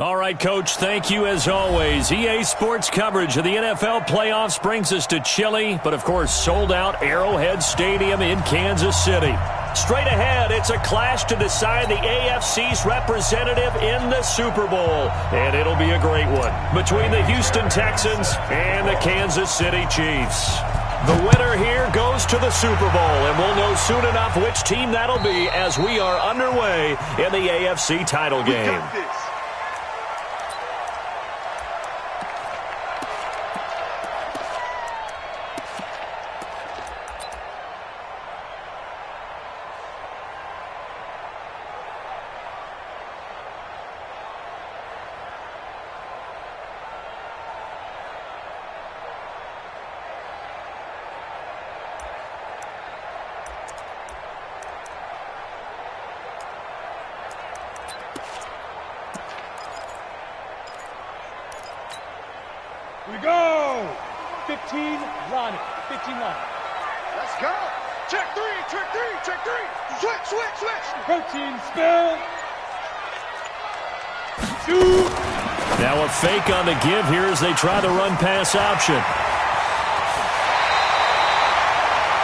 All right, Coach, thank you as always. EA Sports coverage of the NFL playoffs brings us to chilly, but of course sold-out Arrowhead Stadium in Kansas City. Straight ahead, it's a clash to decide the AFC's representative in the Super Bowl, and it'll be a great one between the Houston Texans and the Kansas City Chiefs. The winner here goes to the Super Bowl, and we'll know soon enough which team that'll be as we are underway in the AFC title game. We go! 15 line. 15 line. Let's go! Check three, check three, check three! Switch, switch, switch! Protein spill! Shoot! Now a fake on the give here as they try the run-pass option.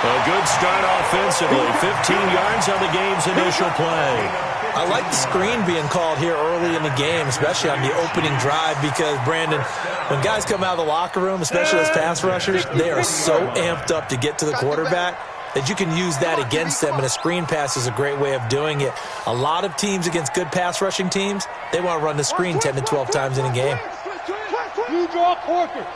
A good start offensively. 15 yards on the game's initial play. I like the screen being called here early in the game, especially on the opening drive, because, Brandon, when guys come out of the locker room, especially as pass rushers, they are so amped up to get to the quarterback that you can use that against them, and a screen pass is a great way of doing it. A lot of teams against good pass rushing teams, they want to run the screen 10 to 12 times in a game. You draw quarters.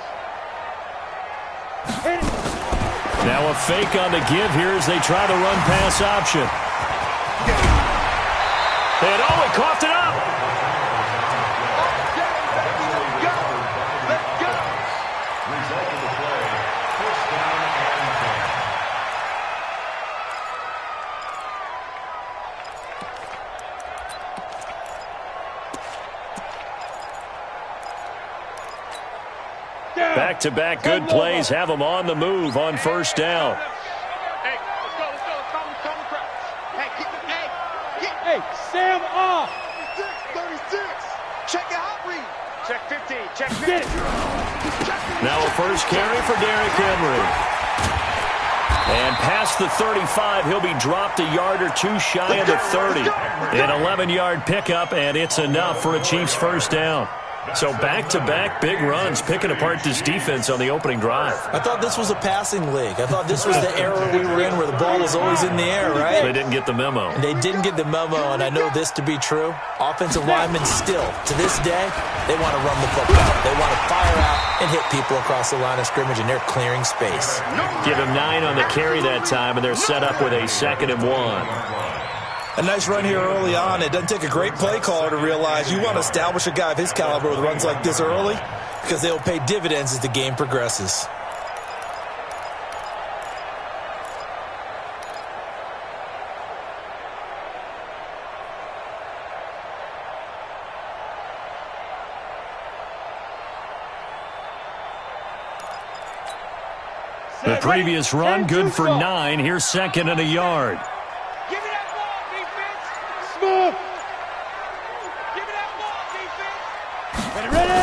Now a fake on the give here as they try the run-pass option. And he coughed it up. Back-to-back good plays have them on the move on first down. Hey, Sam off. 36. Check your hot read. Check 15. Check 50. Now a first carry for Derrick Henry. And past the 35, he'll be dropped a yard or two shy of the 30. An 11-yard pickup, and it's enough for a Chiefs first down. So back-to-back big runs, picking apart this defense on the opening drive. I thought this was a passing league. I thought this was the era we were in where the ball was always in the air, right? They didn't get the memo. They didn't get the memo, and I know this to be true. Offensive linemen still, to this day, they want to run the football. They want to fire out and hit people across the line of scrimmage, and they're clearing space. Give him 9 on the carry that time, and they're set up with a 2nd and 1. A nice run here early on. It doesn't take a great play caller to realize you want to establish a guy of his caliber with runs like this early, because they'll pay dividends as the game progresses. The previous run, good for 9. Here's 2nd and a yard.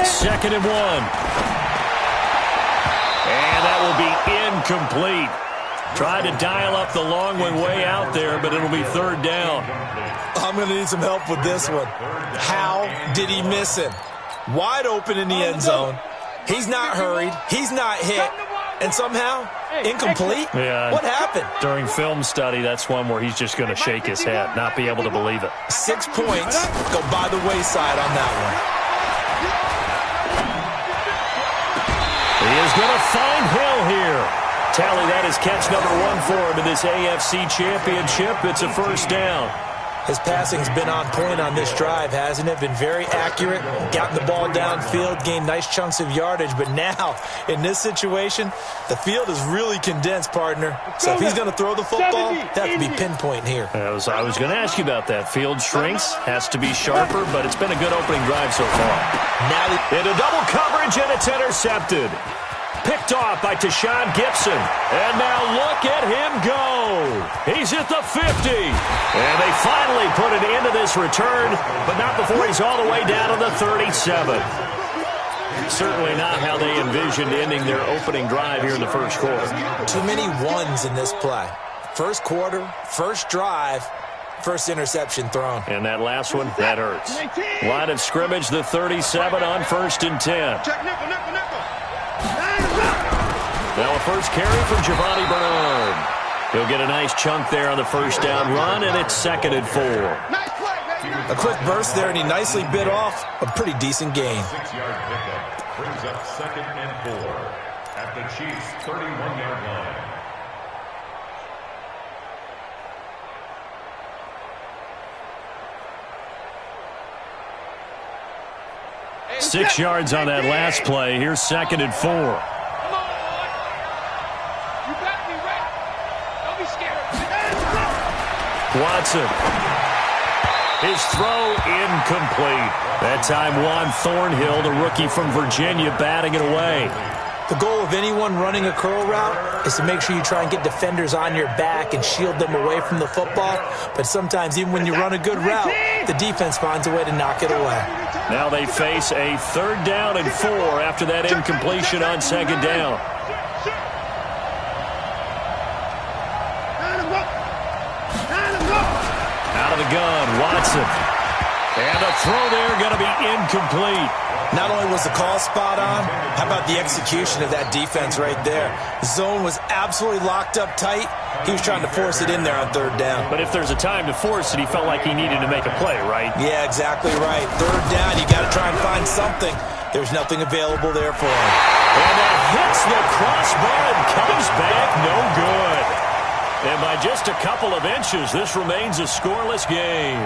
Second and 1. And that will be incomplete. Tried to dial up the long one way out there, but it'll be 3rd down. I'm going to need some help with this one. How did he miss him? Wide open in the end zone. He's not hurried. He's not hit. And somehow, incomplete? Yeah. What happened? During film study, that's one where he's just going to shake his head, not be able to believe it. 6 points go by the wayside on that one. He is going to find Hill here. Tally, that is catch number 1 for him in this AFC Championship. It's a first down. His passing's been on point on this drive, hasn't it? Been very accurate, gotten the ball downfield, gained nice chunks of yardage. But now, in this situation, the field is really condensed, partner. So if he's going to throw the football, that could be pinpoint here. I was going to ask you about that. Field shrinks, has to be sharper, but it's been a good opening drive so far. Now into double coverage, and it's intercepted. picked off by Tashawn Gibson. And now look at him go. He's at the 50. And they finally put an end to this return, but not before he's all the way down to the 37. Certainly not how they envisioned ending their opening drive here in the first quarter. Too many ones in this play. First quarter, first drive, first interception thrown. And that last one, that hurts. Line of scrimmage, the 37 on 1st and 10. Check nickel, nickel, nickel. Now a first carry from Giovanni Bernard. He'll get a nice chunk there on the first down run, and it's 2nd and 4. Nice play, baby. A quick burst there, and he nicely bit off a pretty decent gain. 6-yard pickup brings up 2nd and 4 at the Chiefs' 31-yard line. 6 yards on that last play. Here's 2nd and 4. Come on. You got me right. Don't be scared. Watson. His throw incomplete. That time Juan Thornhill, the rookie from Virginia, batting it away. The goal of anyone running a curl route is to make sure you try and get defenders on your back and shield them away from the football. But sometimes even when you run a good route, the defense finds a way to knock it away. Now they face a 3rd down and 4 after that incompletion on 2nd down. Out of the gun, Watson. And a throw there going to be incomplete. Not only was the call spot on, how about the execution of that defense right there? The zone was absolutely locked up tight. He was trying to force it in there on 3rd down. But if there's a time to force it, he felt like he needed to make a play, right? Yeah, exactly right. 3rd down, you got to try and find something. There's nothing available there for him. And that hits the crossbar and comes back no good. And by just a couple of inches, this remains a scoreless game.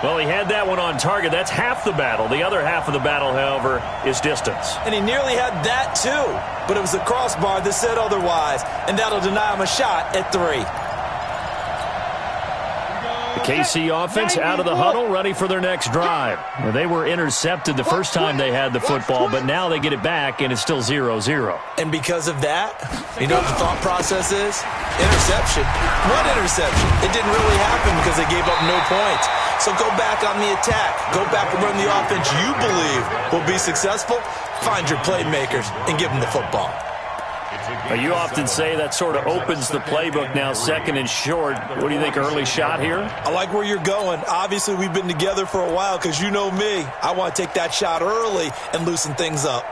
Well, he had that one on target. That's half the battle. The other half of the battle, however, is distance. And he nearly had that, too. But it was the crossbar that said otherwise. And that'll deny him a shot at 3. The KC offense out of the huddle, ready for their next drive. Well, they were intercepted the first time they had the football, but now they get it back, and it's still 0-0. And because of that, you know what the thought process is? Interception. What interception? It didn't really happen because they gave up no points. So go back on the attack. Go back and run the offense you believe will be successful. Find your playmakers and give them the football. You often say that sort of opens the playbook now, 2nd and short. What do you think, early shot here? I like where you're going. Obviously, we've been together for a while because you know me. I want to take that shot early and loosen things up.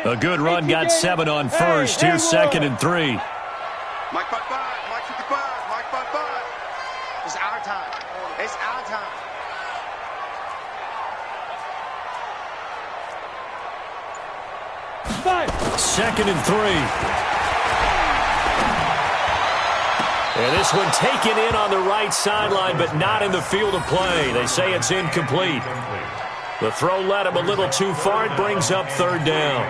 A good run got 7 on 1st. Here's 2nd and 3. Mike 5-5, Mike 55, Mike 5-5. It's our time. It's our time. Five. 2nd and 3. And this one taken in on the right sideline, but not in the field of play. They say it's incomplete. The throw led him a little too far. It brings up 3rd down.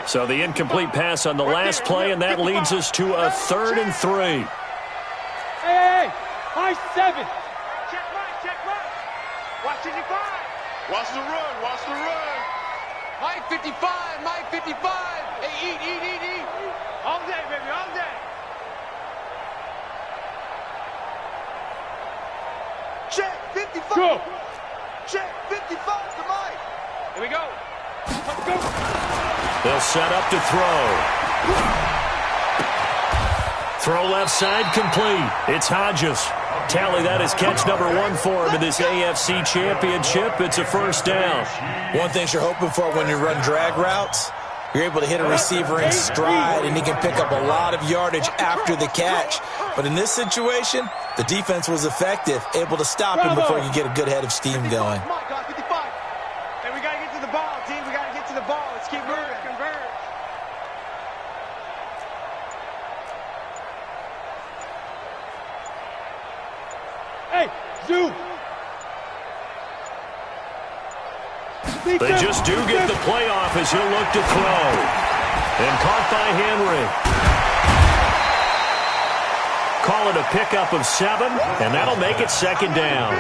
So the incomplete pass on the last play, and that leads us to a 3rd and 3. Hey, high 7. Check right. Watch 55. Watch the run, watch the run. Mike 55, Mike 55. Hey, eat. All day, baby, all day. Check 55. Go. Check 55 to Mike. Here we go. Let's go. They'll set up to throw. Throw left side complete. It's Hodges. Tally, that is catch number 1 for him in this AFC Championship. It's a first down. One thing you're hoping for when you run drag routes, you're able to hit a receiver in stride, and he can pick up a lot of yardage after the catch. But in this situation, the defense was effective, able to stop him before you get a good head of steam going. Mike on 55. Hey, we got to get to the ball, team. We got to get to the ball. Let's keep moving. Converge. Hey, Zoo. They just do get the playoff as he'll look to throw. And caught by Henry. call it a pickup of 7, and that'll make it second down.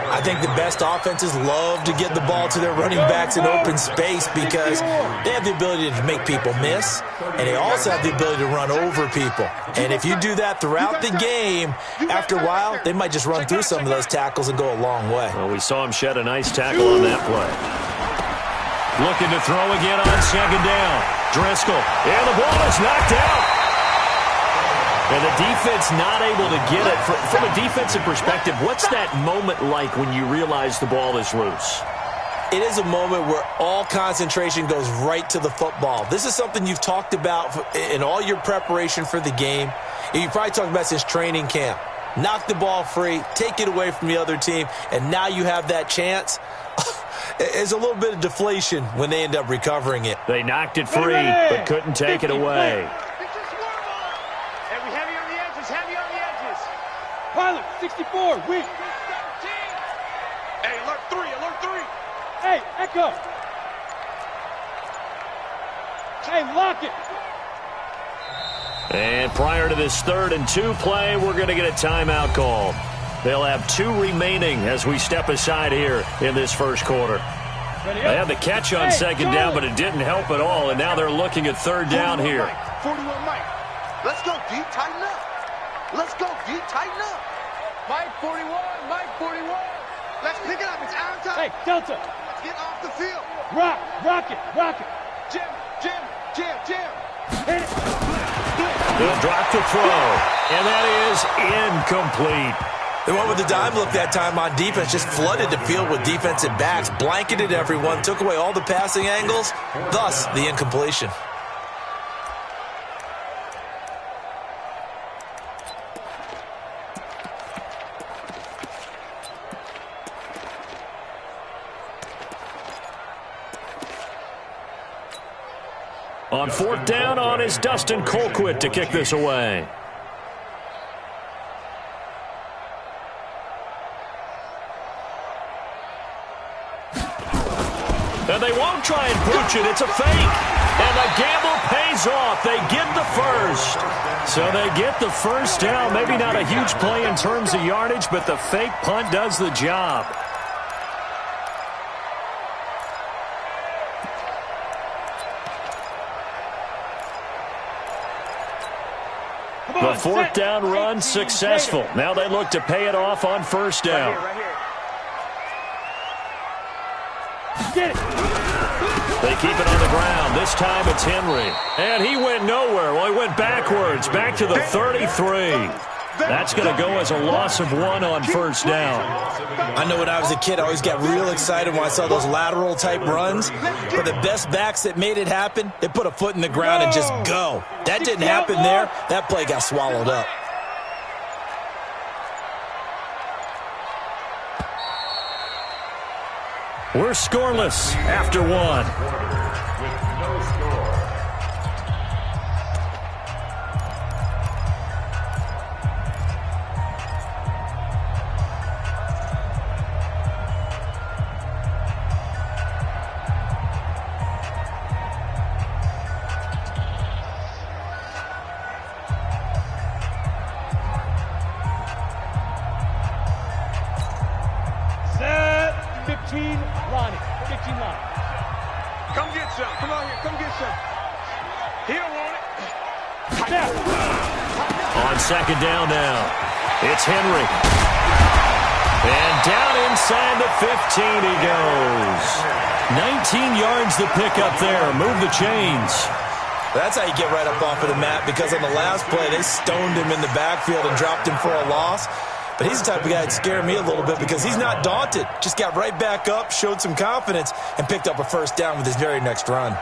I think the best offenses love to get the ball to their running backs in open space because they have the ability to make people miss, and they also have the ability to run over people. And if you do that throughout the game, after a while, they might just run through some of those tackles and go a long way. Well, we saw him shed a nice tackle on that play. Looking to throw again on second down. Driscoll, and the ball is knocked out. And the defense not able to get it. From a defensive perspective, what's that moment like when you realize the ball is loose? It is a moment where all concentration goes right to the football. This is something you've talked about in all your preparation for the game. You probably talked about since training camp. Knock the ball free, take it away from the other team, and now you have that chance. There's a little bit of deflation when they end up recovering it. They knocked it free, but couldn't take it away. Pilot, 64, weak. Hey, alert 3. Hey, Echo. Hey, lock it. And prior to this 3rd and 2 play, we're going to get a timeout call. They'll have 2 remaining as we step aside here in this first quarter. They had the catch on second down, but it didn't help at all, and now they're looking at 3rd down here. 41 Mike. Let's go, D. Tighten up. Let's go, D. Tighten up. Mike 41, Mike 41. Let's pick it up. It's our time. Hey, Delta. Let's get off the field. Rock it. Jim. Hit it. He'll drop the throw, and that is incomplete. They went with the dime look that time on defense, just flooded the field with defensive backs, blanketed everyone, took away all the passing angles, thus the incompletion. On 4th down on is Dustin Colquitt to kick this away. And they won't try and pooch it. It's a fake. And the gamble pays off. They get the first. So they get the first down. Maybe not a huge play in terms of yardage, but the fake punt does the job. The 4th down run successful. Now they look to pay it off on 1st down. Get it. They keep it on the ground. This time it's Henry. And he went nowhere. Well, he went backwards, back to the 33. That's going to go as a loss of 1 on 1st down. I know when I was a kid, I always got real excited when I saw those lateral-type runs. But the best backs that made it happen, they put a foot in the ground and just go. That didn't happen there. That play got swallowed up. We're scoreless after 1. Come get some. Come on here. Come get some. He don't want it. On 2nd down now, it's Henry. And down inside the 15 he goes. 19 yards to pick up there. Move the chains. That's how you get right up off of the mat, because on the last play, they stoned him in the backfield and dropped him for a loss. But he's the type of guy that scared me a little bit because he's not daunted. Just got right back up, showed some confidence, and picked up a 1st down with his very next run.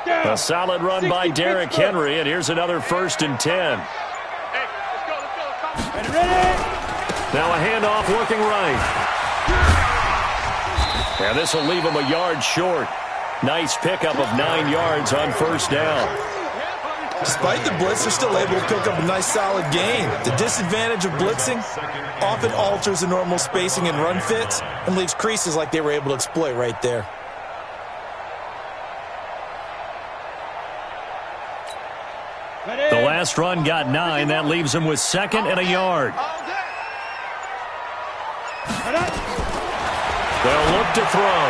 A solid run by Derrick Henry, and here's another 1st and 10. Hey, let's go. Now a handoff looking right. And this will leave him a yard short. Nice pickup of 9 yards on 1st down. Despite the blitz, they're still able to pick up a nice, solid gain. The disadvantage of blitzing often alters the normal spacing and run fits and leaves creases like they were able to exploit right there. last run got 9. That leaves him with 2nd and a yard. They'll look to throw.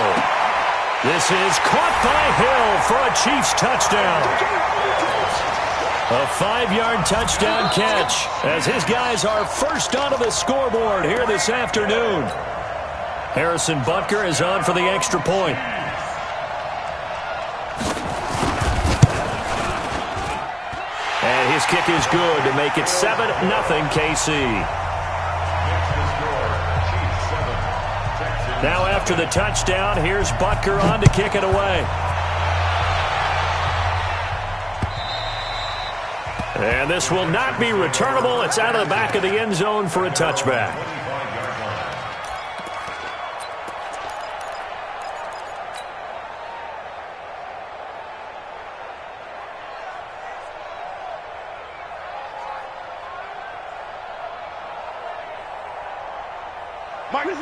This is caught by Hill for a Chiefs touchdown. A 5-yard touchdown catch as his guys are first onto the scoreboard here this afternoon. Harrison Butker is on for the extra point. And his kick is good to make it 7-0 KC. Now after the touchdown, here's Butker on to kick it away. And this will not be returnable. It's out of the back of the end zone for a touchback.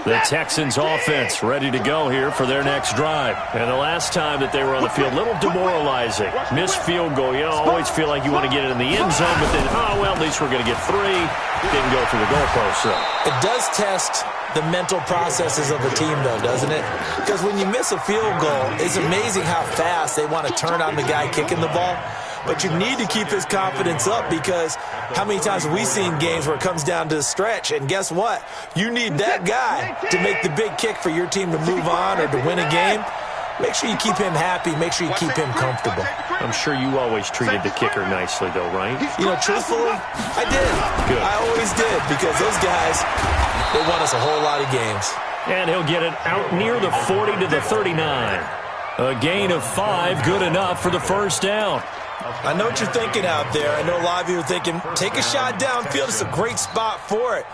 The Texans offense ready to go here for their next drive. And the last time that they were on the field, a little demoralizing. Missed field goal. You always feel like you want to get it in the end zone, but then, oh, well, at least we're going to get 3. Didn't go through the goalpost, so. It does test the mental processes of a team, though, doesn't it? Because when you miss a field goal, it's amazing how fast they want to turn on the guy kicking the ball. But you need to keep his confidence up because how many times have we seen games where it comes down to the stretch? And guess what? You need that guy to make the big kick for your team to move on or to win a game. Make sure you keep him happy. Make sure you keep him comfortable. I'm sure you always treated the kicker nicely, though, right? You know, truthfully, I did. Good. I always did because those guys, they won us a whole lot of games. And he'll get it out near the 40 to the 39. A gain of 5, good enough for the first down. I know what you're thinking out there. I know a lot of you are thinking, take a shot downfield. It's a great spot for it.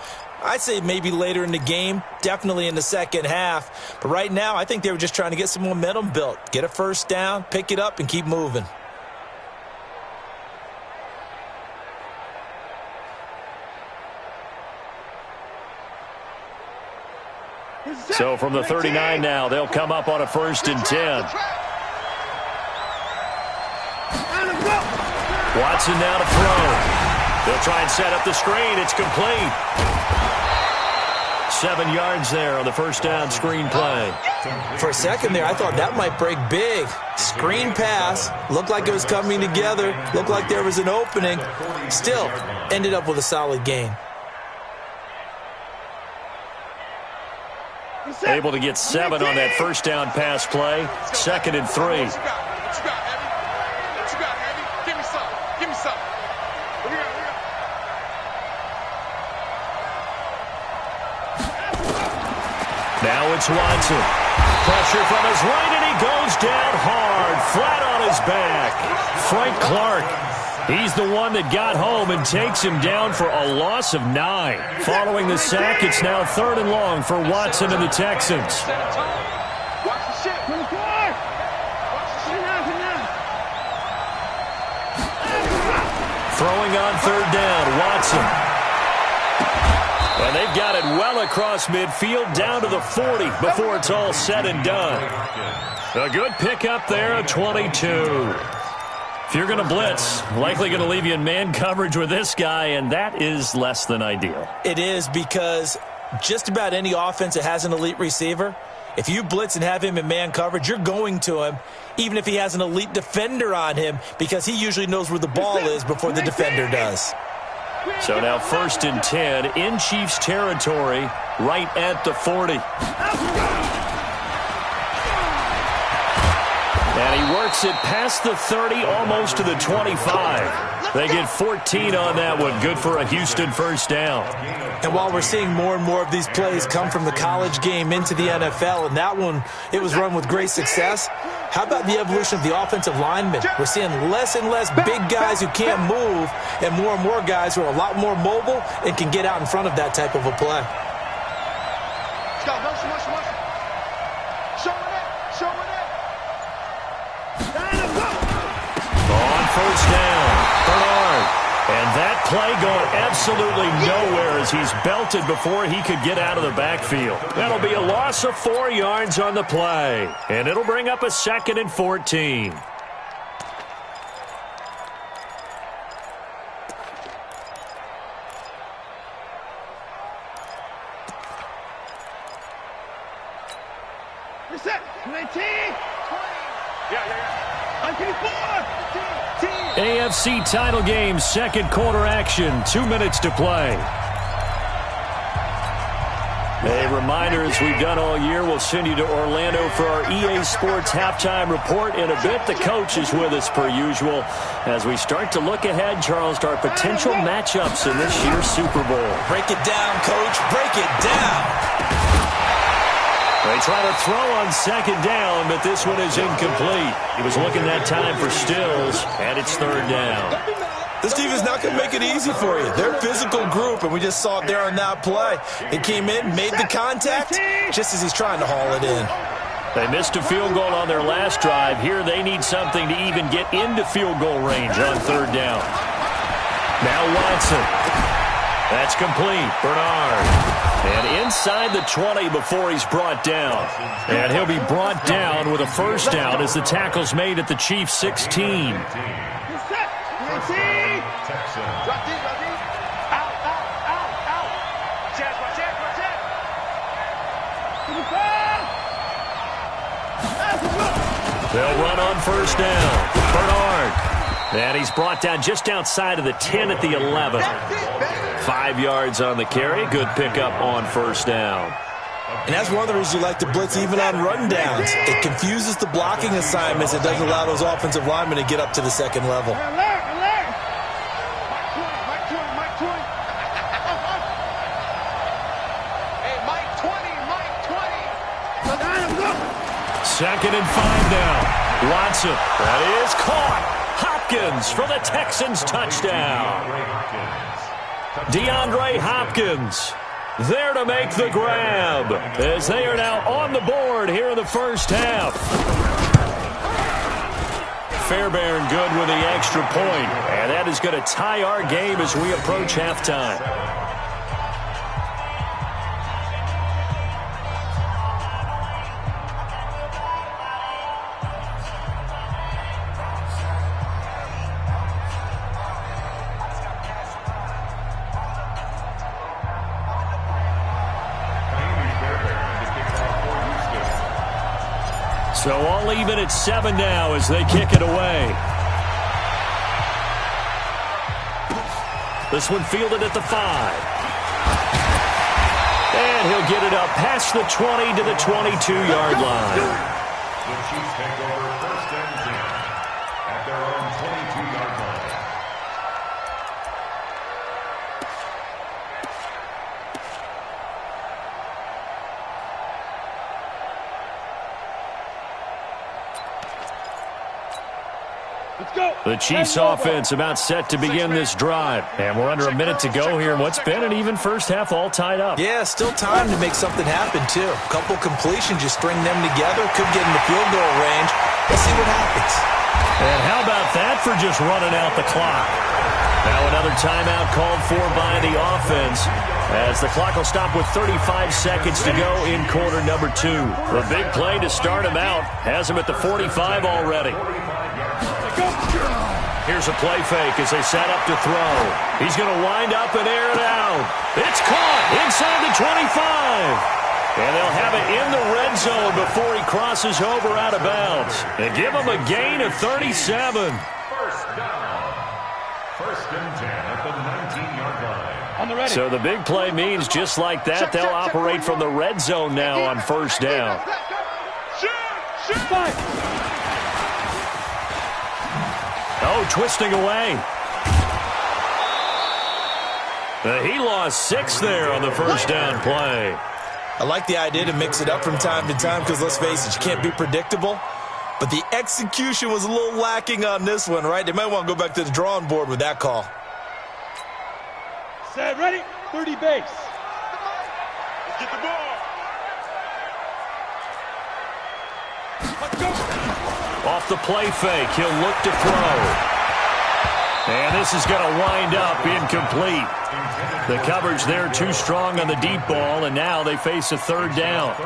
I'd say maybe later in the game, definitely in the second half. But right now, I think they were just trying to get some momentum built. Get a first down, pick it up, and keep moving. So from the 39 now, they'll come up on a 1st and 10. Watson now to throw. They'll try and set up the screen. It's complete. 7 yards there on the first down screen play. For a second there, I thought that might break big. Screen pass. Looked like it was coming together. Looked like there was an opening. Still, ended up with a solid gain. Able to get 7 on that first down pass play. 2nd and 3. Now it's Watson. Pressure from his right, and he goes down hard, flat on his back. Frank Clark, he's the one that got home and takes him down for a loss of 9. Following the sack, it's now 3rd and long for Watson and the Texans. Throwing on 3rd down, Watson. And they've got it well across midfield down to the 40 before it's all said and done. A good pickup there at 22. If you're going to blitz, likely going to leave you in man coverage with this guy, and that is less than ideal. It is because just about any offense that has an elite receiver, if you blitz and have him in man coverage, you're going to him, even if he has an elite defender on him, because he usually knows where the ball is before the defender does. So now 1st and 10 in Chiefs territory, right at the 40. And he works it past the 30, almost to the 25. They get 14 on that one. Good for a Houston first down. And while we're seeing more and more of these plays come from the college game into the NFL, and that one, it was run with great success, how about the evolution of the offensive linemen? We're seeing less and less big guys who can't move and more guys who are a lot more mobile and can get out in front of that type of a play. On first down, Bernard. And that play going absolutely nowhere as he's belted before he could get out of the backfield. That'll be a loss of 4 yards on the play. And it'll bring up a 2nd and 14. AFC title game, second quarter action, 2 minutes to play. A reminder, as we've done all year, we'll send you to Orlando for our EA Sports halftime report in a bit. The coach is with us per usual as we start to look ahead, Charles, to our potential matchups in this year's Super Bowl. Break it down, Coach. Break it down. They try to throw on second down, but this one is incomplete. He was looking that time for Stills, and it's third down. This team is not going to make it easy for you. They're a physical group, and we just saw it there on that play. They came in, made the contact, just as he's trying to haul it in. They missed a field goal on their last drive. Here they need something to even get into field goal range on third down. Now Watson. That's complete. Bernard. And inside the 20 before he's brought down. And he'll be brought down with a first down as the tackle's made at the Chiefs' 16. Texans. Drop deep. Out. Chance. They'll run on first down. Bernard. And he's brought down just outside of the 10 at the 11. 5 yards on the carry. Good pickup on first down. And that's one of the reasons you like to blitz even on rundowns. It confuses the blocking assignments. It doesn't allow those offensive linemen to get up to the second level. Second and 5 now. Watson. That is caught. Hopkins for the Texans touchdown. DeAndre Hopkins there to make the grab as they are now on the board here in the first half. Fairbairn good with the extra point, and that is going to tie our game as we approach halftime. So all even at 7 now as they kick it away. This one fielded at the 5. And he'll get it up past the 20 to the 22-yard line. The Chiefs take over first and 10 at their own 22-yard line. The Chiefs offense about set to begin this drive. And we're under a minute to go here in what's been an even first half all tied up. Yeah, still time to make something happen, too. A couple completions, you string them together, could get in the field goal range. Let's see what happens. And how about that for just running out the clock? Now another timeout called for by the offense as the clock will stop with 35 seconds to go in quarter number 2. The big play to start him out has him at the 45 already. Here's a play fake as they set up to throw. He's going to wind up and air it out. It's caught inside the 25. And they'll have it in the red zone before he crosses over out of bounds. And give him a gain of 37. First down. First and 10 at the 19-yard line. On the ready. So the big play means just like that, they'll operate from the red zone now on first down. Shoot! Fight! Oh, twisting away. He lost 6 there on the first down play. I like the idea to mix it up from time to time because, let's face it, you can't be predictable. But the execution was a little lacking on this one, right? They might want to go back to the drawing board with that call. Set, ready, 30 base. Let's get the ball. Let's go. Off the play fake, he'll look to throw. And this is going to wind up incomplete. The coverage there too strong on the deep ball, and now they face a third down.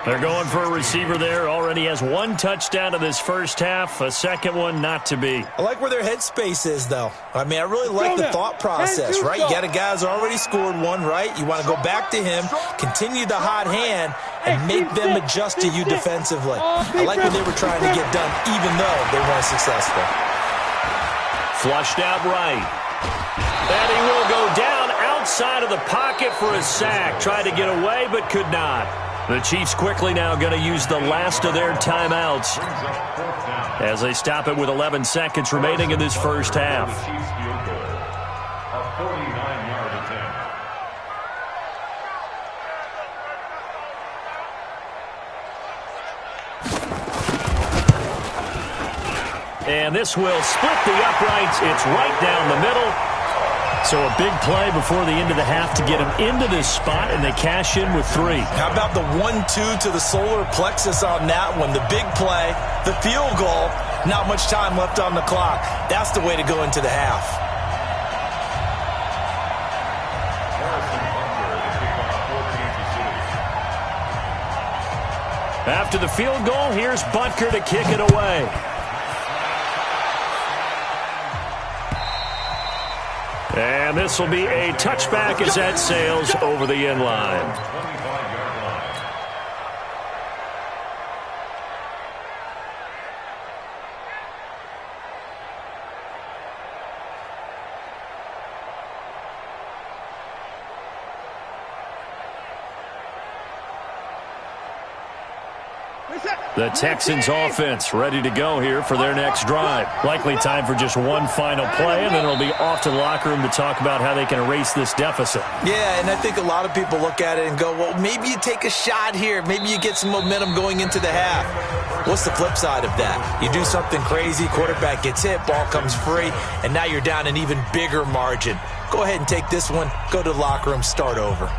They're going for a receiver there. Already has one touchdown in this first half, a second one not to be. I like where their headspace is, though. I mean, I really like the thought process, right? You got a guy who's already scored one, right? You want to go back to him, continue the hot hand, and make them adjust to you defensively. I like what they were trying to get done, even though they weren't successful. Flushed out right. And he will go down outside of the pocket for a sack. Tried to get away, but could not. The Chiefs quickly now going to use the last of their timeouts as they stop it with 11 seconds remaining in this first half. And this will split the uprights. It's right down the middle. So a big play before the end of the half to get them into this spot, and they cash in with 3. How about the 1-2 to the solar plexus on that one? The big play, the field goal, not much time left on the clock. That's the way to go into the half. After the field goal, here's Butker to kick it away. And this will be a touchback as that sails over the end line. The Texans offense ready to go here for their next drive. Likely time for just one final play, and then it'll be off to the locker room to talk about how they can erase this deficit. Yeah, and I think a lot of people look at it and go, well, maybe you take a shot here. Maybe you get some momentum going into the half. What's the flip side of that? You do something crazy, quarterback gets hit, ball comes free, and now you're down an even bigger margin. Go ahead and take this one, go to the locker room, start over.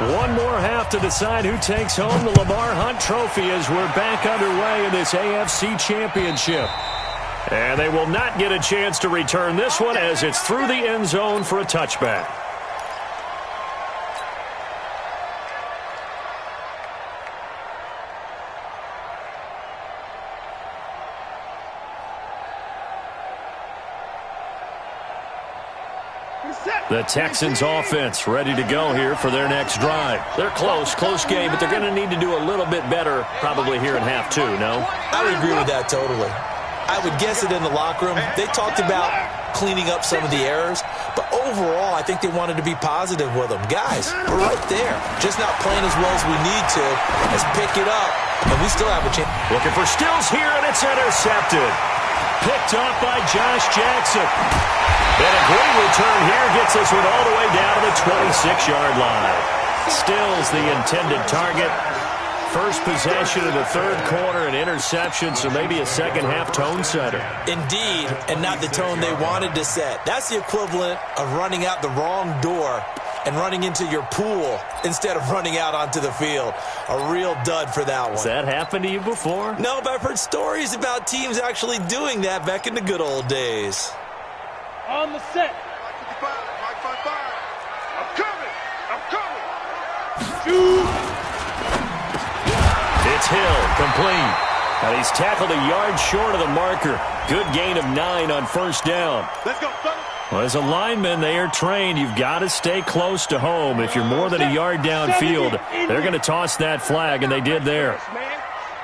One more half to decide who takes home the Lamar Hunt Trophy as we're back underway in this AFC Championship. And they will not get a chance to return this one as it's through the end zone for a touchback. The Texans offense ready to go here for their next drive. They're close game, but they're going to need to do a little bit better probably here in half 2, no? I would agree with that totally. I would guess it in the locker room. They talked about cleaning up some of the errors, but overall, I think they wanted to be positive with them. Guys, we're right there. Just not playing as well as we need to. Let's pick it up, and we still have a chance. Looking for Stills here, and it's intercepted. Picked up by Josh Jackson. And a great return here gets this one all the way down to the 26-yard line. Stills the intended target. First possession of the third quarter, an interception, so maybe a second-half tone setter. Indeed, and not the tone they wanted to set. That's the equivalent of running out the wrong door and running into your pool instead of running out onto the field. A real dud for that one. Has that happened to you before? No, but I've heard stories about teams actually doing that back in the good old days. On the set. I'm coming. Shoot. It's Hill, complete. And he's tackled a yard short of the marker. Good gain of 9 on first down. Let's go, fellas. Well, as a lineman, they are trained. You've got to stay close to home. If you're more than a yard downfield, they're going to toss that flag, and they did there. Man,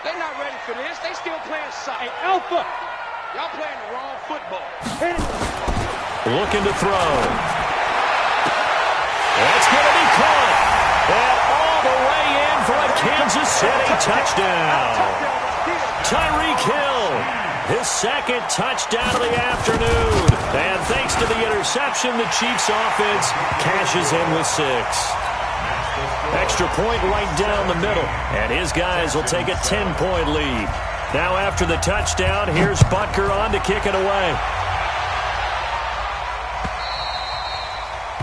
they're not ready for this. They still playing side. Alpha. Y'all playing the wrong football. Looking to throw. That's going to be caught. And all the way in for a Kansas City touchdown. Tyreek Hill, his second touchdown of the afternoon. And thanks to the interception, the Chiefs offense cashes in with 6. Extra point right down the middle. And his guys will take a 10-point lead. Now after the touchdown, here's Butker on to kick it away.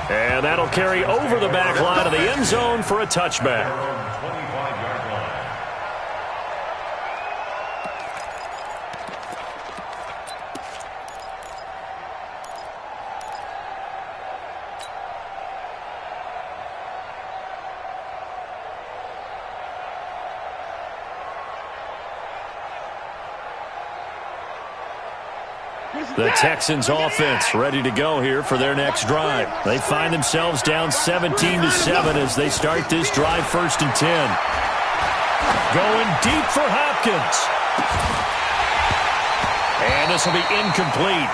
And that'll carry over the back line of the end zone for a touchback. The Texans offense ready to go here for their next drive. They find themselves down 17-7 as they start this drive 1st and 10. Going deep for Hopkins. And this will be incomplete.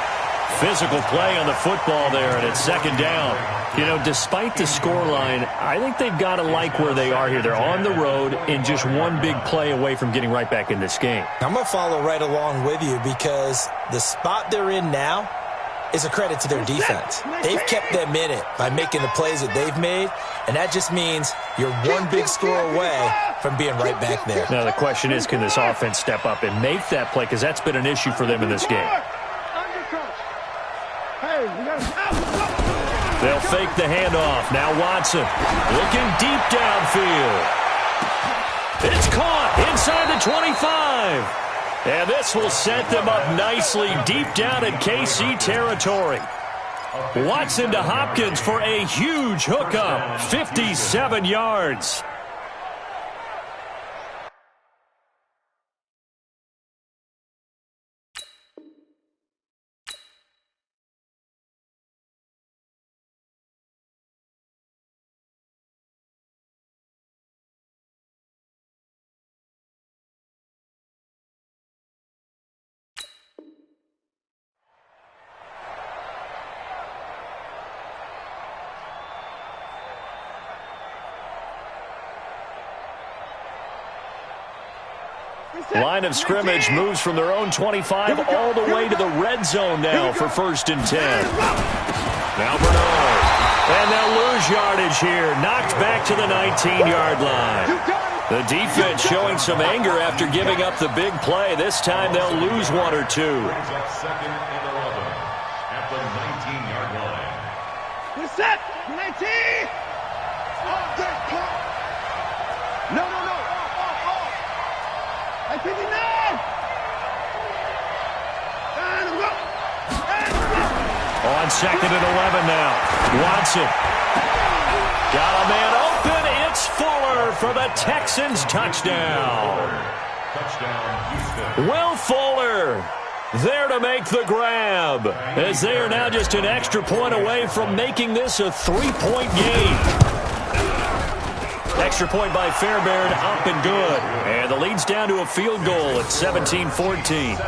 Physical play on the football there, and it's 2nd down. You know, despite the scoreline, I think they've got to like where they are here. They're on the road and just one big play away from getting right back in this game. I'm going to follow right along with you because the spot they're in now is a credit to their defense. They've kept them in it by making the plays that they've made, and that just means you're one big score away from being right back there. Now the question is, can this offense step up and make that play? Because that's been an issue for them in this game. They'll fake the handoff. Now Watson looking deep downfield. It's caught inside the 25. And this will set them up nicely deep down in KC territory. Watson to Hopkins for a huge hookup. 57 yards. Line of scrimmage moves from their own 25 all the way to the red zone now for 1st and 10. Now Bernard. And they'll lose yardage here. Knocked back to the 19-yard line. The defense showing some anger after giving up the big play. This time they'll lose 1 or 2. 2nd and 11 at the 19-yard line. We're set. 19. No. 59! On 2nd and 11 now. Watson. Got a man open. It's Fuller for the Texans touchdown. Will Fuller there to make the grab, as they are now just an extra point away from making this a 3-point game. Extra point by Fairbairn, up and good. And the lead's down to a field goal at 17-14.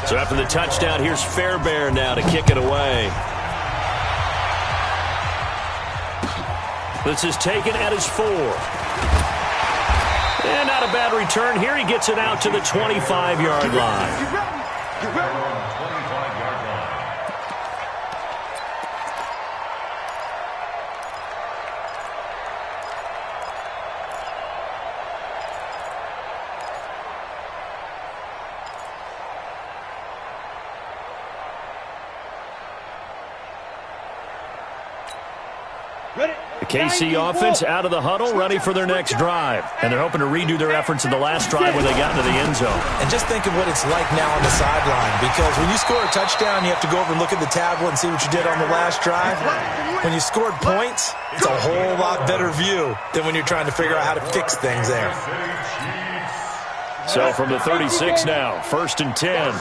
So after the touchdown, here's Fairbairn now to kick it away. This is taken at his 4. And not a bad return here. He gets it out to the 25-yard line. The KC offense out of the huddle, ready for their next drive. And they're hoping to redo their efforts in the last drive when they got into the end zone. And just think of what it's like now on the sideline, because when you score a touchdown, you have to go over and look at the tablet and see what you did on the last drive. When you scored points, it's a whole lot better view than when you're trying to figure out how to fix things there. So from the 36 now, 1st and 10.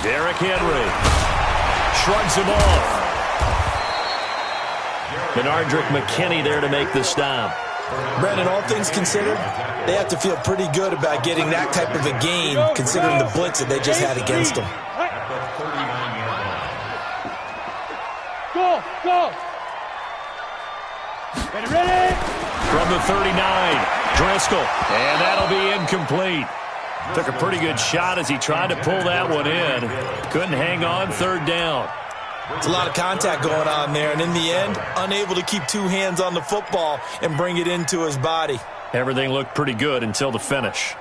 Derrick Henry shrugs him off. Benardrick McKinney there to make the stop. Brandon, all things considered, they have to feel pretty good about getting that type of a gain, considering the blitz that they just had against them. Go! Ready! From the 39, Driscoll. And that'll be incomplete. Took a pretty good shot as he tried to pull that one in. Couldn't hang on, 3rd down. It's a lot of contact going on there, and in the end, unable to keep 2 hands on the football and bring it into his body. Everything looked pretty good until the finish.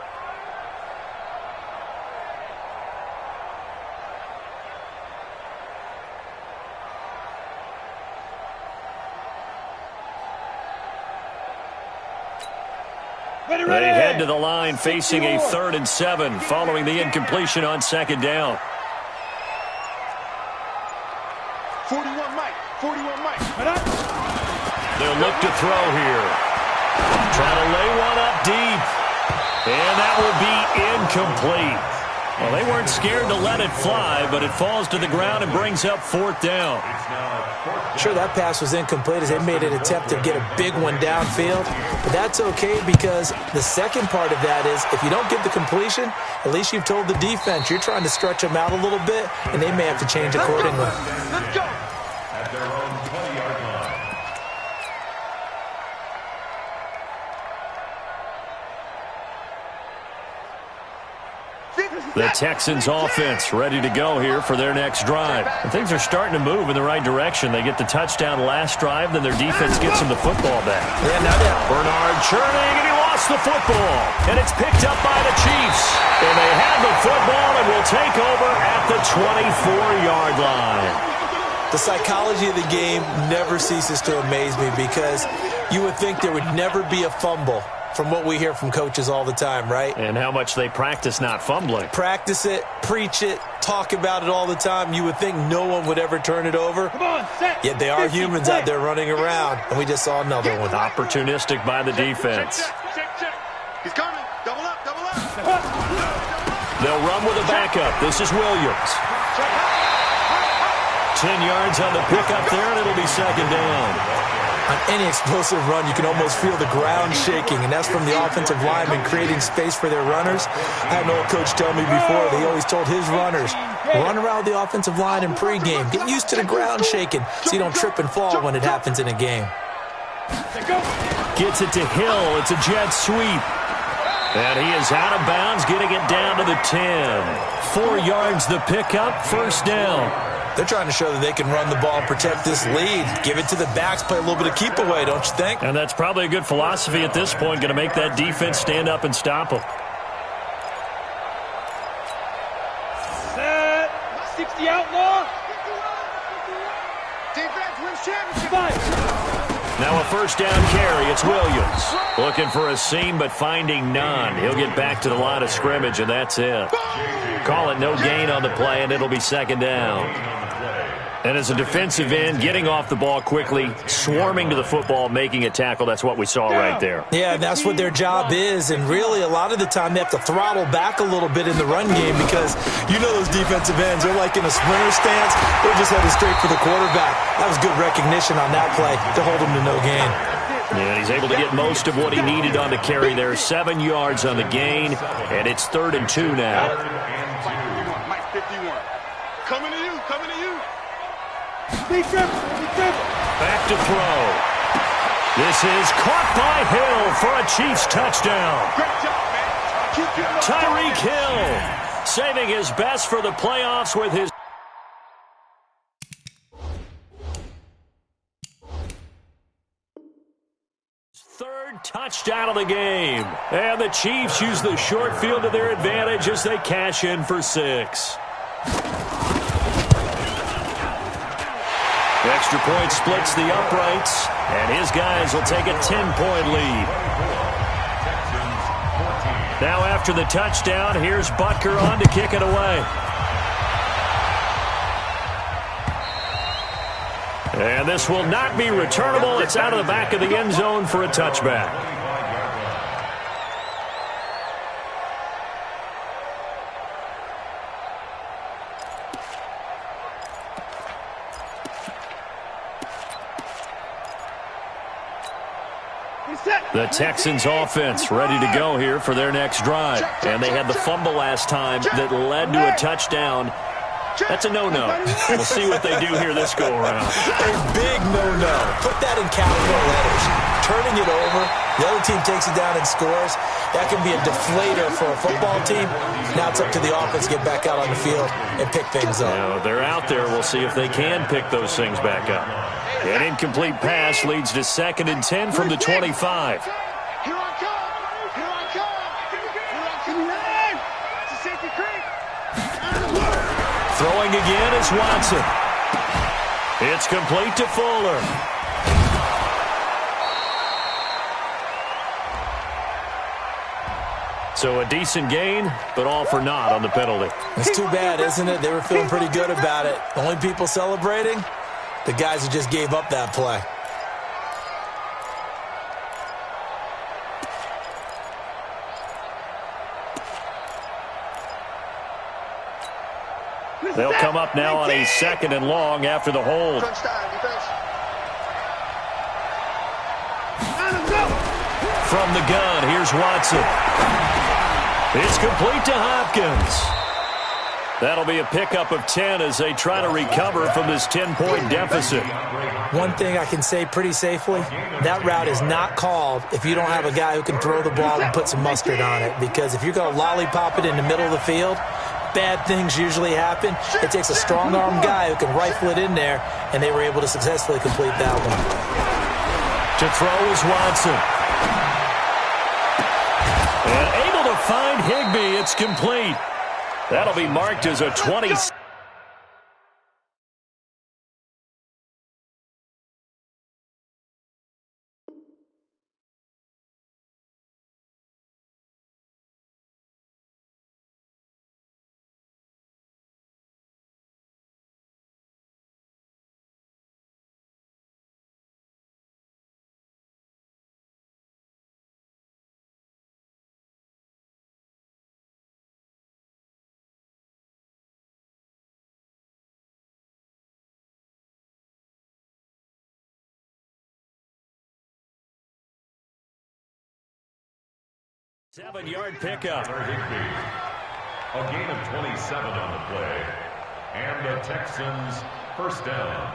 They head to the line facing a 3rd and 7 following the incompletion on 2nd down. 41 Mike. 41 Mike. They'll look to throw here. Trying to lay one up deep. And that will be incomplete. Well, they weren't scared to let it fly, but it falls to the ground and brings up 4th down. Sure, that pass was incomplete as they made an attempt to get a big one downfield. But that's okay because the second part of that is if you don't get the completion, at least you've told the defense you're trying to stretch them out a little bit, and they may have to change accordingly. Let's go. At their own 20-yard line. The Texans offense ready to go here for their next drive. And things are starting to move in the right direction. They get the touchdown last drive, then their defense gets them the football back. Yeah, now that Bernard churning, and he lost the football. And it's picked up by the Chiefs. And they have the football and will take over at the 24-yard line. the psychology of the game never ceases to amaze me because you would think there would never be a fumble from what we hear from coaches all the time, right? And how much they practice not fumbling. Practice it, preach it, talk about it all the time. You would think no one would ever turn it over. Come on, set. Yet they are humans out there running around, and we just saw another one. Opportunistic by the defense. Check. He's coming. Double up. They'll run with a backup. This is Williams. 10 yards on the pickup there, and it'll be second down. On any explosive run, you can almost feel the ground shaking, and that's from the offensive linemen creating space for their runners. I had an old coach tell me before, they always told his runners, run around the offensive line in pregame. Get used to the ground shaking so you don't trip and fall when it happens in a game. Gets it to Hill. It's a jet sweep. And he is out of bounds, getting it down to the 10. 4 yards the pickup, first down. They're trying to show that they can run the ball and protect this lead. Give it to the backs, play a little bit of keep away, don't you think? And that's probably a good philosophy at this point, going to make that defense stand up and stop them. Set. 60 outlaw. Defense wins championship. Now a first down carry. It's Williams. Looking for a seam, but finding none. He'll get back to the line of scrimmage, and that's it. Call it no gain on the play, and it'll be second down. And as a defensive end, getting off the ball quickly, swarming to the football, making a tackle, that's what we saw right there. Yeah, and that's what their job is. And really, a lot of the time, they have to throttle back a little bit in the run game because you know those defensive ends, they're like in a sprinter stance. They're just headed straight for the quarterback. That was good recognition on that play to hold him to no gain. Yeah, he's able to get most of what he needed on the carry there. 7 yards on the gain, and it's 3rd and 2 now. Mike 51. Coming to you. Back to throw. This is caught by Hill for a Chiefs touchdown. Great job, man. Keep getting up. Tyreek Hill saving his best for the playoffs with his third touchdown of the game. And the Chiefs use the short field to their advantage as they cash in for 6. Extra point splits the uprights, and his guys will take a 10-point lead. Now after the touchdown, here's Butker on to kick it away. And this will not be returnable. It's out of the back of the end zone for a touchback. The Texans offense ready to go here for their next drive. And they had the fumble last time that led to a touchdown. That's a no-no. We'll see what they do here this go-around. A big no-no. Put that in capital letters. Turning it over, the other team takes it down and scores. That can be a deflator for a football team. Now it's up to the offense to get back out on the field and pick things up. Now, they're out there. We'll see if they can pick those things back up. An incomplete pass leads to 2nd and 10 from the 25. Here I come. It's a safety creek. Throwing again is Watson. It's complete to Fuller. So a decent gain, but all for naught on the penalty. It's too bad, isn't it? They were feeling pretty good about it. The only people celebrating, the guys who just gave up that play. They'll come up now on a 2nd and long after the hold. From the gun, here's Watson. It's complete to Hopkins. That'll be a pickup of 10 as they try to recover from this 10-point deficit. One thing I can say pretty safely, that route is not called if you don't have a guy who can throw the ball and put some mustard on it. Because if you're going to lollipop it in the middle of the field, bad things usually happen. It takes a strong-arm guy who can rifle it in there, and they were able to successfully complete that one. To throw is Watson. And able to find Higbee. It's complete. That'll be marked as a 20. Seven-yard pickup. A gain of 27 on the play. And the Texans first down.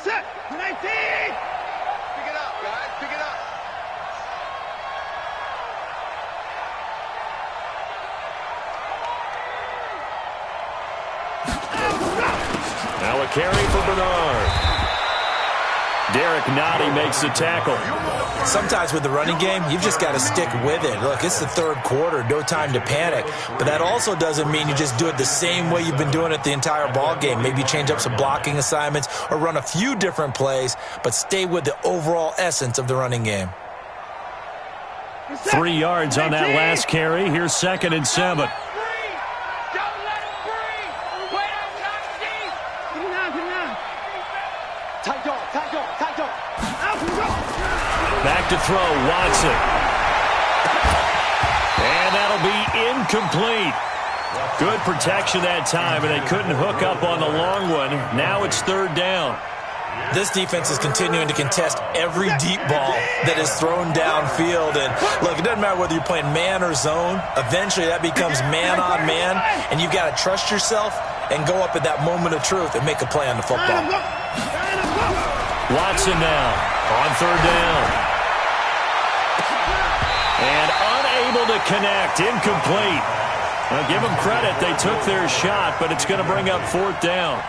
Set. 19. Pick it up, guys. Pick it up. Now a carry for Bernard. Derek Nottie makes the tackle. Sometimes with the running game, you've just got to stick with it. Look, it's the 3rd quarter, no time to panic. But that also doesn't mean you just do it the same way you've been doing it the entire ball game. Maybe change up some blocking assignments or run a few different plays, but stay with the overall essence of the running game. 3 yards on that last carry. Here's 2nd and 7. Back to throw, Watson. And that'll be incomplete. Good protection that time, and they couldn't hook up on the long one. Now it's 3rd down. This defense is continuing to contest every deep ball that is thrown downfield. And, look, it doesn't matter whether you're playing man or zone. Eventually that becomes man-on-man, and you've got to trust yourself and go up at that moment of truth and make a play on the football. Watson now on 3rd down. And unable to connect, incomplete. Now give them credit, they took their shot, but it's going to bring up 4th down.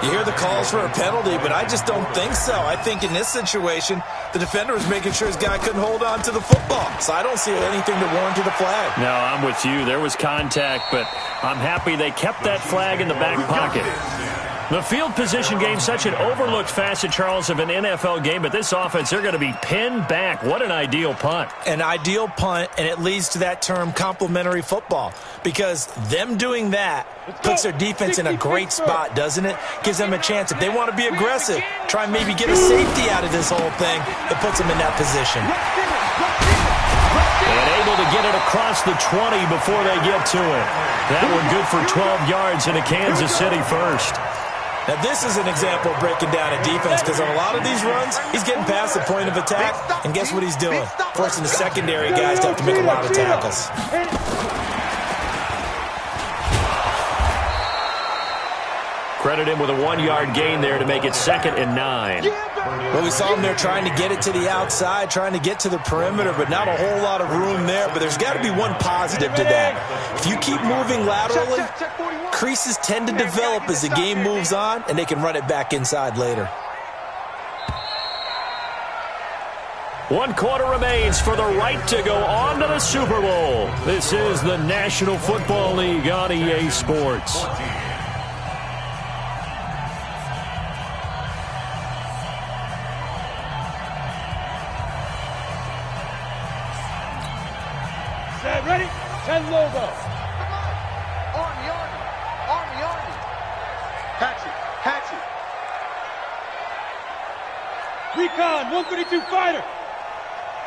You hear the calls for a penalty, but I just don't think so. I think in this situation, the defender was making sure his guy couldn't hold on to the football. So I don't see anything to warrant the flag. No, I'm with you. There was contact, but I'm happy they kept that flag in the back pocket. The field position game, such an overlooked facet, Charles, of an NFL game, but this offense, they're going to be pinned back. What an ideal punt. An ideal punt, and it leads to that term complementary football, because them doing that puts their defense in a great spot, doesn't it? Gives them a chance. If they want to be aggressive, try and maybe get a safety out of this whole thing, it puts them in that position. And able to get it across the 20 before they get to it. That one good for 12 yards in a Kansas City first. Now, this is an example of breaking down a defense, because on a lot of these runs, he's getting past the point of attack, and guess what he's doing? Forcing the secondary guys to have to make a lot of tackles. Credit him with a 1-yard gain there to make it 2nd and 9. Well, we saw him there trying to get it to the outside, trying to get to the perimeter, but not a whole lot of room there. But there's got to be one positive to that. If you keep moving laterally, creases tend to develop as the game moves on, and they can run it back inside later. 1 quarter remains for the right to go on to the Super Bowl. This is the National Football League on EA Sports. Army, Army. Army, Army. Hatchet, hatchet. Recon, 132 fighter.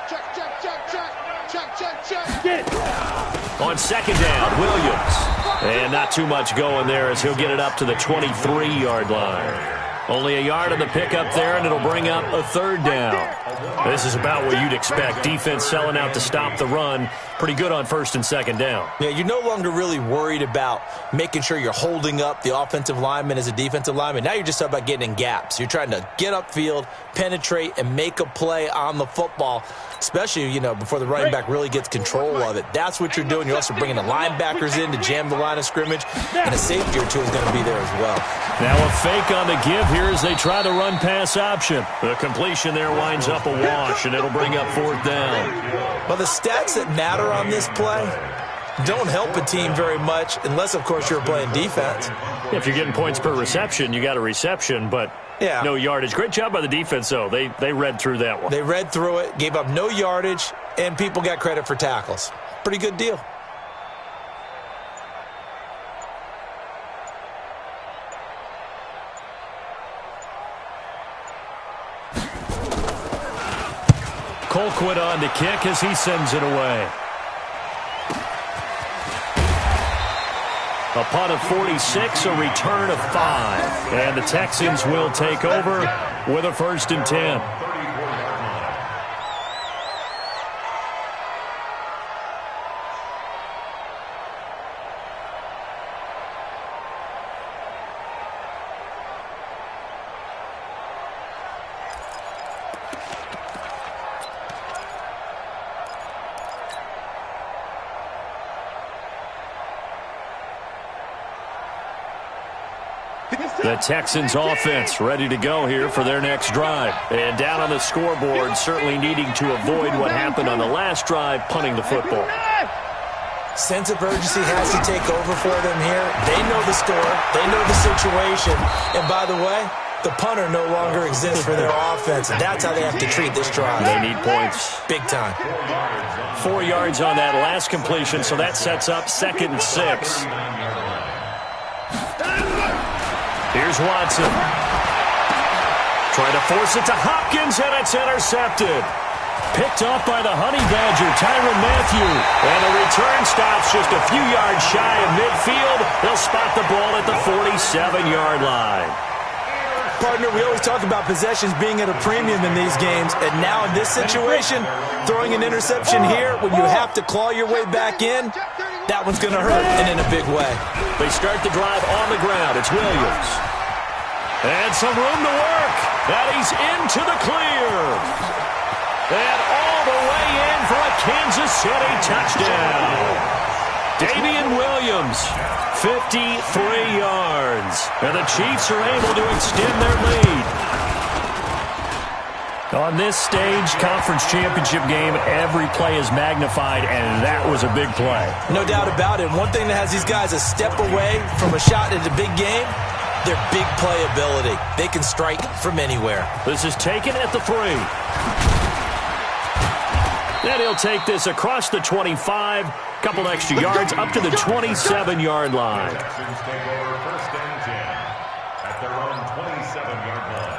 Check, check, check, check. Check, check, check. Get. On second down, Williams. And not too much going there as he'll get it up to the 23-yard line. Only a yard on the pickup there, and it'll bring up a third down. This is about what you'd expect. Defense selling out to stop the run. Pretty good on first and second down. Yeah, you're no longer really worried about making sure you're holding up the offensive lineman as a defensive lineman. Now you're just talking about getting in gaps. You're trying to get upfield, penetrate, and make a play on the football, especially, before the running back really gets control of it. That's what you're doing. You're also bringing the linebackers in to jam the line of scrimmage, and a safety or two is going to be there as well. Now a fake on the give here as they try to run pass option. The completion there winds up a wash, and it'll bring up fourth down. Well, the stats that matter on this play don't help a team very much unless, of course, you're playing defense. If you're getting points per reception, you got a reception, but no yardage. Great job by the defense, though. They read through that one. They read through it, gave up no yardage, and people got credit for tackles. Pretty good deal. Colquitt on to kick as he sends it away. A punt of 46, a return of 5. And the Texans will take over with a 1st and 10. The Texans offense ready to go here for their next drive. And down on the scoreboard, certainly needing to avoid what happened on the last drive, punting the football. Sense of urgency has to take over for them here. They know the score. They know the situation. And by the way, the punter no longer exists for their offense. That's how they have to treat this drive. They need points. Big time. 4 yards on that last completion, so that sets up 2nd and 6. Here's Watson. Trying to force it to Hopkins, and it's intercepted. Picked off by the Honey Badger, Tyrann Mathieu. And the return stops just a few yards shy of midfield. They'll spot the ball at the 47-yard line. Partner, we always talk about possessions being at a premium in these games. And now in this situation, throwing an interception here when you have to claw your way back in, that one's going to hurt, and in a big way. They start the drive on the ground. It's Williams. And some room to work. And he's into the clear. And all the way in for a Kansas City touchdown. Damian Williams, 53 yards. And the Chiefs are able to extend their lead. On this stage, conference championship game, every play is magnified, and that was a big play. No doubt about it. One thing that has these guys a step away from a shot at the big game, their big play ability. They can strike from anywhere. This is taken at the 3. Then he'll take this across the 25, couple extra yards up to the 27-yard line. Texans take over 1st and 10 at their own 27-yard line.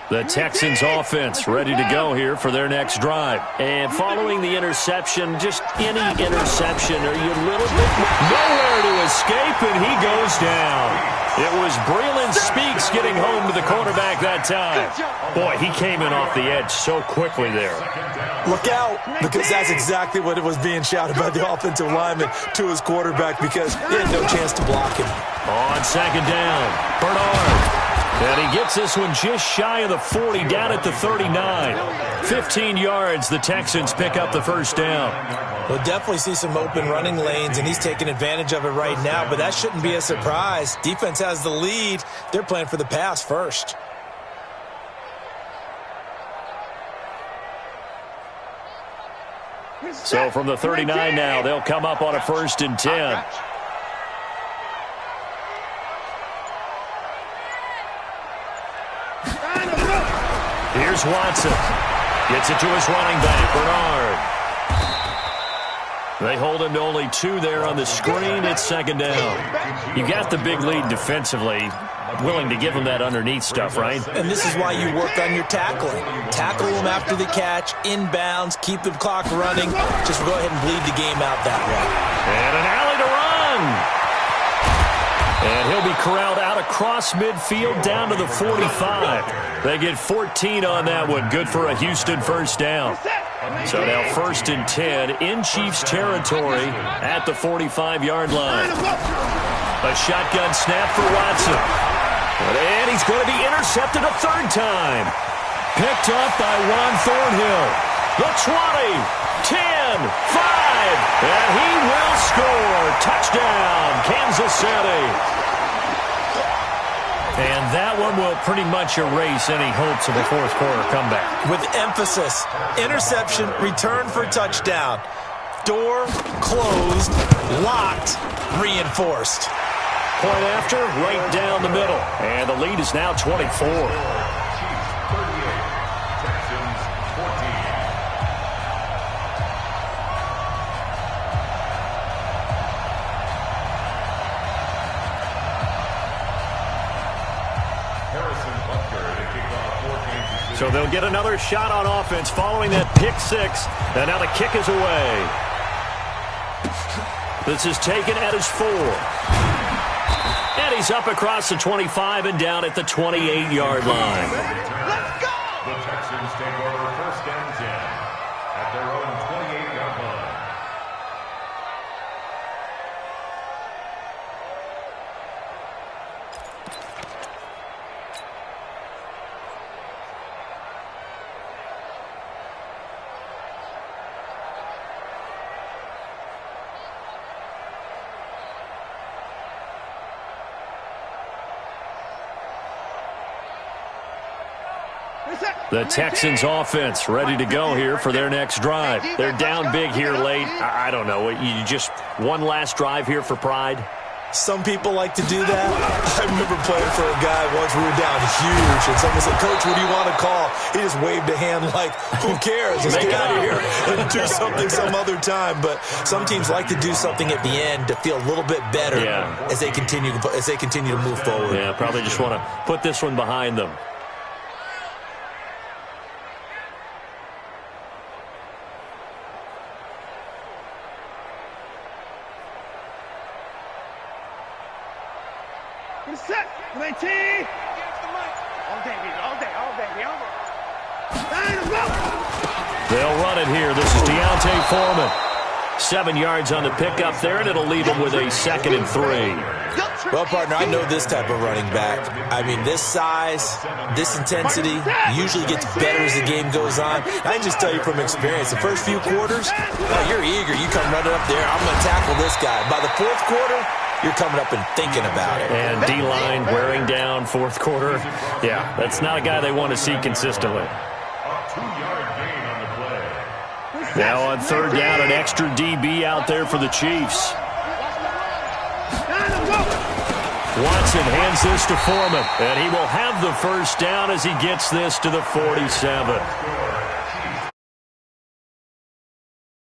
The Texans offense ready to go here for their next drive. And following the interception, just any interception, are you a little bit nowhere to escape, and he goes down. It was Breland Speaks getting home to the quarterback that time. Boy, he came in off the edge so quickly there. Look out, because that's exactly what it was being shouted by the offensive lineman to his quarterback, because he had no chance to block him. On second down, Bernard. And he gets this one just shy of the 40, down at the 39. 15 yards, the Texans pick up the 1st down. We'll definitely see some open running lanes, and he's taking advantage of it right now, but that shouldn't be a surprise. Defense has the lead. They're playing for the pass first. So from the 39 now, they'll come up on a 1st and 10. Here's Watson. Gets it to his running back, Bernard. They hold him to only 2 there on the screen. It's 2nd down. You got the big lead defensively. Willing to give him that underneath stuff, right? And this is why you work on your tackling. Tackle him after the catch, inbounds, keep the clock running. Just go ahead and bleed the game out that way. And an alley to run. And he'll be corralled out across midfield down to the 45. They get 14 on that one. Good for a Houston 1st down. So now 1st and 10 in Chiefs territory at the 45-yard line. A shotgun snap for Watson. And he's going to be intercepted a 3rd time. Picked up by Juan Thornhill. The 20, 10, 5, and he will score. Touchdown, Kansas City. And that one will pretty much erase any hopes of a 4th quarter comeback. With emphasis, interception, return for touchdown. Door closed, locked, reinforced. Point after, right down the middle. And the lead is now 24. Chiefs 38, Texans 14. Harrison Butker to kick off for Kansas City. So they'll get another shot on offense following that pick 6. And now the kick is away. This is taken at his 4. And he's up across the 25 and down at the 28-yard line. Let's go! The Texans take over 1st and 10 at their own 28-yard line. The Texans offense ready to go here for their next drive. They're down big here late. I don't know. You just one last drive here for pride? Some people like to do that. I remember playing for a guy once. We were down huge, and someone said, "Coach, what do you want to call?" He just waved a hand like, "Who cares? Let's get out of here and do something some other time." But some teams like to do something at the end to feel a little bit better as they continue to move forward. Yeah, probably just want to put this one behind them. Set. 19. All day, baby. All day. They'll run it here. This is Deontay Foreman. 7 yards on the pickup there, and it'll leave him with a 2nd and 3. Well, partner, I know this type of running back. I mean, this size, this intensity usually gets better as the game goes on. I can just tell you from experience, the first few quarters, you're eager. You come running up there, I'm going to tackle this guy. By the 4th quarter, you're coming up and thinking about it. And D-line wearing down 4th quarter. Yeah, that's not a guy they want to see consistently. A 2-yard gain on the play. Now on 3rd down, an extra DB out there for the Chiefs. Watson hands this to Foreman, and he will have the 1st down as he gets this to the 47.